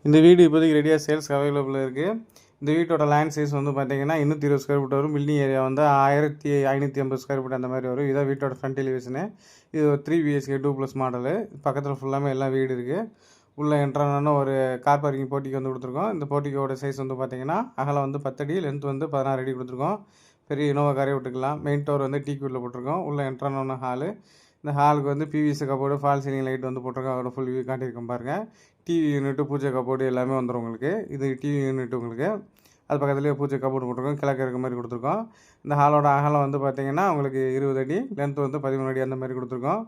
இந்த வீடு இப்போதைக்கு ரெடியாக சேல்ஸ்க்கு அவைலபிள் இருக்குது. இந்த வீட்டோட லேண்ட் சைஸ் வந்து பார்த்தீங்கன்னா 220 ஸ்கொயர் ஃபீட் வரும். பில்டிங் ஏரியா வந்து 1550 ஸ்கொயர் ஃபீட் அந்த மாதிரி வரும். இதான் வீட்டோட ஃப்ரண்ட் எலிவேஷனு. இது ஒரு 3 BHK 2+ மாடலு. பக்கத்தில் ஃபுல்லாமே எல்லாம் வீடு இருக்குது. உள்ளே என்ட்ரானோன்னா ஒரு கார் பார்க்கிங் போட்டிக்கு வந்து கொடுத்துருக்கோம். இந்த போட்டிக்கோட சைஸ் வந்து பார்த்தீங்கன்னா அகலம் வந்து 10 அடி, லென்த் வந்து 16 அடி கொடுத்துருக்கோம். பெரிய இனோவா காரே விட்டுக்கலாம். மெயின் டோர் வந்து டீக்யூட்டில் போட்டிருக்கோம். உள்ளே என்ட்ரானோன்னா ஹாலு. இந்த ஹாலுக்கு வந்து PVC cupboard, fall ceiling light வந்து போட்டிருக்கோம். அதோட ஃபுல் வியூ காட்டியிருக்கோம் பாருங்கள். டிவி யூனிட்டு, பூஜை கபோர்டு எல்லாமே வந்துடும் உங்களுக்கு. இது டிவி யூனிட் உங்களுக்கு. அது பக்கத்துலேயே பூஜை கபோர்டு போட்டிருக்கோம். கிழக்கு இருக்க மாதிரி கொடுத்துருக்கோம். இந்த ஹாலோட அகலம் வந்து பார்த்திங்கன்னா உங்களுக்கு 20 அடி, லென்த் வந்து 13 அடி அந்த மாதிரி கொடுத்துருக்கோம்.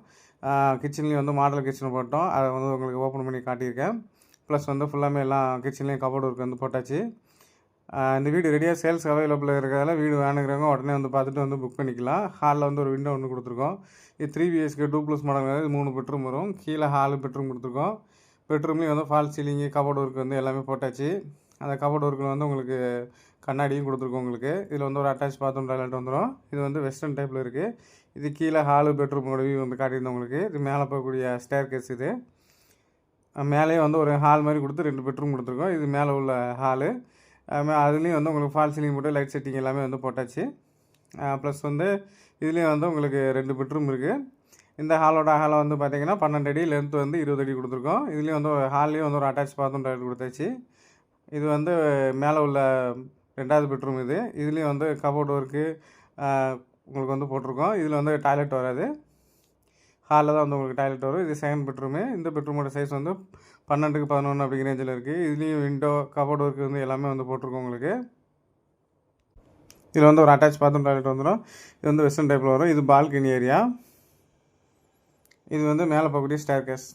கிச்சன்லேயும் வந்து மாடல் கிச்சன் போட்டோம். அதை வந்து உங்களுக்கு ஓப்பன் பண்ணி காட்டியிருக்கேன். ப்ளஸ் வந்து ஃபுல்லாமே எல்லாம் கிச்சன்லேயும் கபோர்டு ஒர்க் வந்து போட்டாச்சு. இந்த வீடு ரெடியாக சேல்ஸ் அவைலபிள் இருக்கிறதால வீடு வேணுங்கிறவங்க உடனே வந்து பார்த்துட்டு வந்து புக் பண்ணிக்கலாம். ஹாலில் வந்து ஒரு விண்டோ ஒன்று கொடுத்துருக்கோம். இது 3 BHK 2+ மாடல். 3 பெட்ரூம் வரும். கீழே ஹாலு பெட்ரூம் கொடுத்துருக்கோம். பெட்ரூம்லேயும் வந்து ஃபால் சீலிங்கு, கபோர்டு ஒர்க் வந்து எல்லாமே போட்டாச்சு. அந்த கபோர்டு ஒர்க்கில் வந்து உங்களுக்கு கண்ணாடியும் கொடுத்துருக்கோம் உங்களுக்கு. இதில் வந்து ஒரு அட்டாச் பாத்ரூம் டாய்லெட் வந்துடும். இது வந்து வெஸ்டர்ன் டைப்பில் இருக்குது. இது கீழே ஹாலு பெட்ரூமோட வியூ வந்து காட்டியிருந்தோம் உங்களுக்கு. இது மேலே போகக்கூடிய ஸ்டேர் கேஸ். இது மேலேயே வந்து ஒரு ஹால் மாதிரி கொடுத்து 2 பெட்ரூம் கொடுத்துருக்கோம். இது மேலே உள்ள ஹாலு. அதுலேயும் வந்து உங்களுக்கு ஃபால் சீலிங் போட்டு லைட் செட்டிங் எல்லாமே வந்து போட்டாச்சு. ப்ளஸ் வந்து இதுலேயும் வந்து உங்களுக்கு 2 பெட்ரூம் இருக்குது. இந்த ஹாலோட அகலம் வந்து பார்த்திங்கன்னா 12 அடி, லென்த் வந்து 20 அடி கொடுத்துருக்கோம். இதுலேயும் வந்து ஹால்லேயும் வந்து ஒரு அட்டாச் பாத்ரூம் டாய்லெட் கொடுத்தாச்சு. இது வந்து மேலே உள்ள 2வது பெட்ரூம் இது. இதுலேயும் வந்து கபோர்டு ஒர்க்கு உங்களுக்கு வந்து போட்டிருக்கோம். இதில் வந்து டாய்லெட் வராது. ஹாலில் தான் வந்து உங்களுக்கு டாய்லெட் வரும். இது செகண்ட் பெட்ரூமு. இந்த பெட்ரூமோட சைஸ் வந்து 12க்கு 11 அப்படிங்கிற ரேஞ்சில் இருக்குது. இதுலேயும் விண்டோ, கபோர்டு ஒர்க்கு வந்து எல்லாமே வந்து போட்டிருக்கோம் உங்களுக்கு. இதில் வந்து ஒரு அட்டாச் பாத்ரூம் டாய்லெட் வந்துடும். இது வந்து வெஸ்டர்ன் டைப்பில் வரும். இது பால்கனி ஏரியா. இது வந்து மேலே போகக்கூடிய ஸ்டேர் கேஸ்.